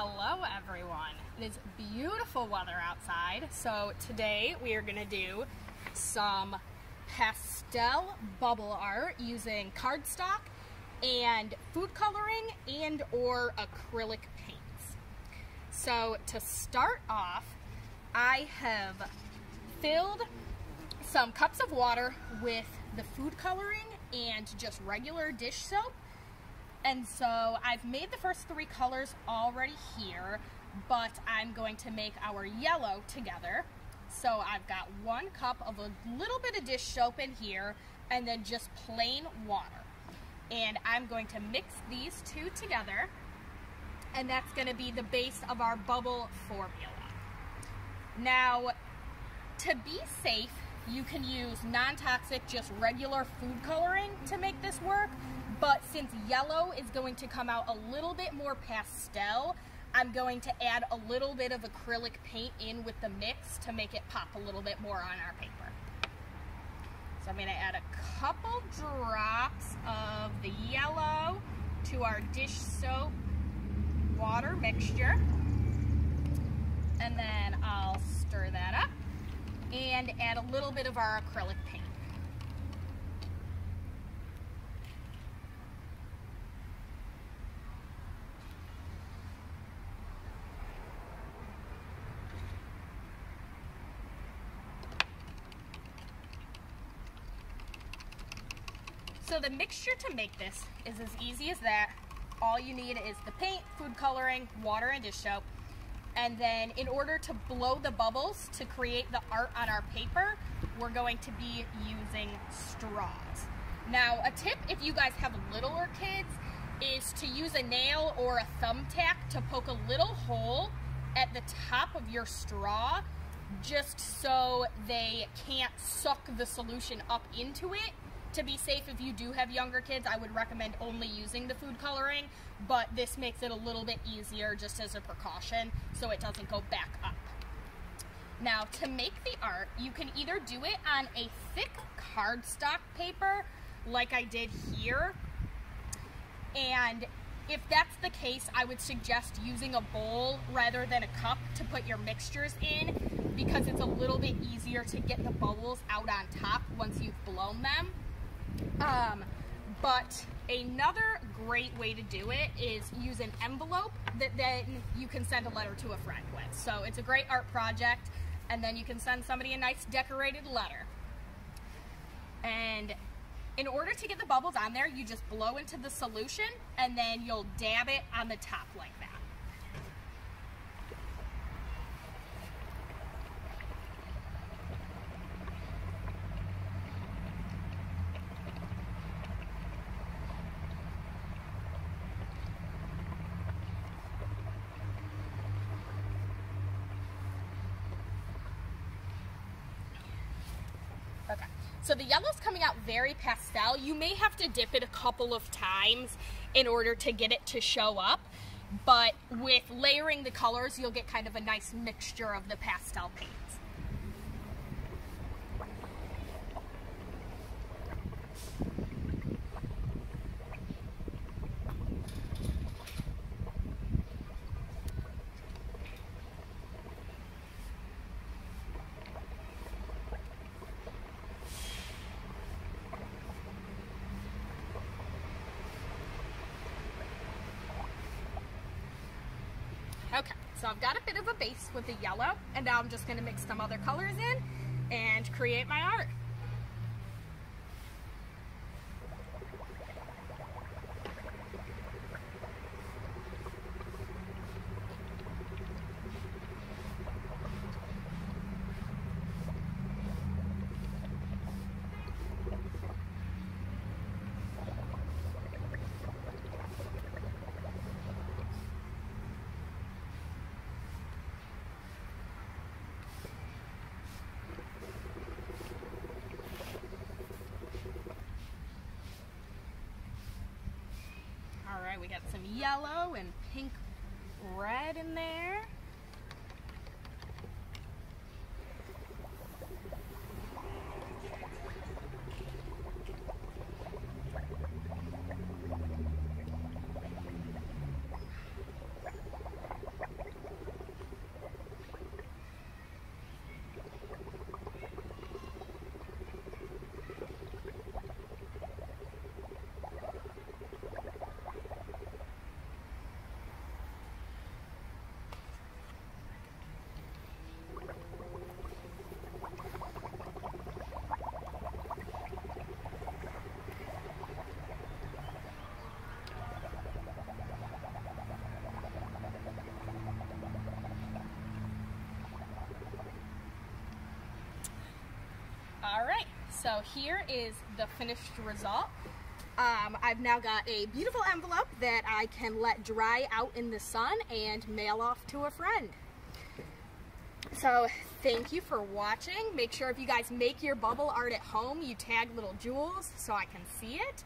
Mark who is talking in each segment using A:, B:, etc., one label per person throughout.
A: Hello everyone. It is beautiful weather outside, so today we are going to do some pastel bubble art using cardstock and food coloring and or acrylic paints. So to start off, I have filled some cups of water with the food coloring and just regular dish soap. And so I've made the first three colors already here, but I'm going to make our yellow together. So I've got 1 cup of a little bit of dish soap in here and then just plain water. And I'm going to mix these two together, and that's going to be the base of our bubble formula. Now, to be safe, you can use non-toxic, just regular food coloring to make this work. But since yellow is going to come out a little bit more pastel, I'm going to add a little bit of acrylic paint in with the mix to make it pop a little bit more on our paper. So I'm going to add a couple drops of the yellow to our dish soap water mixture. And then I'll stir that up and add a little bit of our acrylic paint. So the mixture to make this is as easy as that. All you need is the paint, food coloring, water, and dish soap. And then in order to blow the bubbles to create the art on our paper, we're going to be using straws. Now, a tip if you guys have littler kids is to use a nail or a thumbtack to poke a little hole at the top of your straw, just so they can't suck the solution up into it. To be safe, if you do have younger kids, I would recommend only using the food coloring, but this makes it a little bit easier just as a precaution so it doesn't go back up. Now, to make the art, you can either do it on a thick cardstock paper like I did here, and if that's the case, I would suggest using a bowl rather than a cup to put your mixtures in, because it's a little bit easier to get the bubbles out on top once you've blown them. But another great way to do it is use an envelope that then you can send a letter to a friend with. So it's a great art project, and then you can send somebody a nice decorated letter. And in order to get the bubbles on there, you just blow into the solution, and then you'll dab it on the top like that. Okay, so the yellow's coming out very pastel. You may have to dip it a couple of times in order to get it to show up, but with layering the colors, you'll get kind of a nice mixture of the pastel paints. Okay, so I've got a bit of a base with the yellow, and now I'm just going to mix some other colors in and create my art. We got some yellow and pink red in there. So here is the finished result. I've now got a beautiful envelope that I can let dry out in the sun and mail off to a friend. So thank you for watching. Make sure if you guys make your bubble art at home, you tag little Jules so I can see it.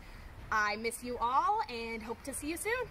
A: I miss you all and hope to see you soon.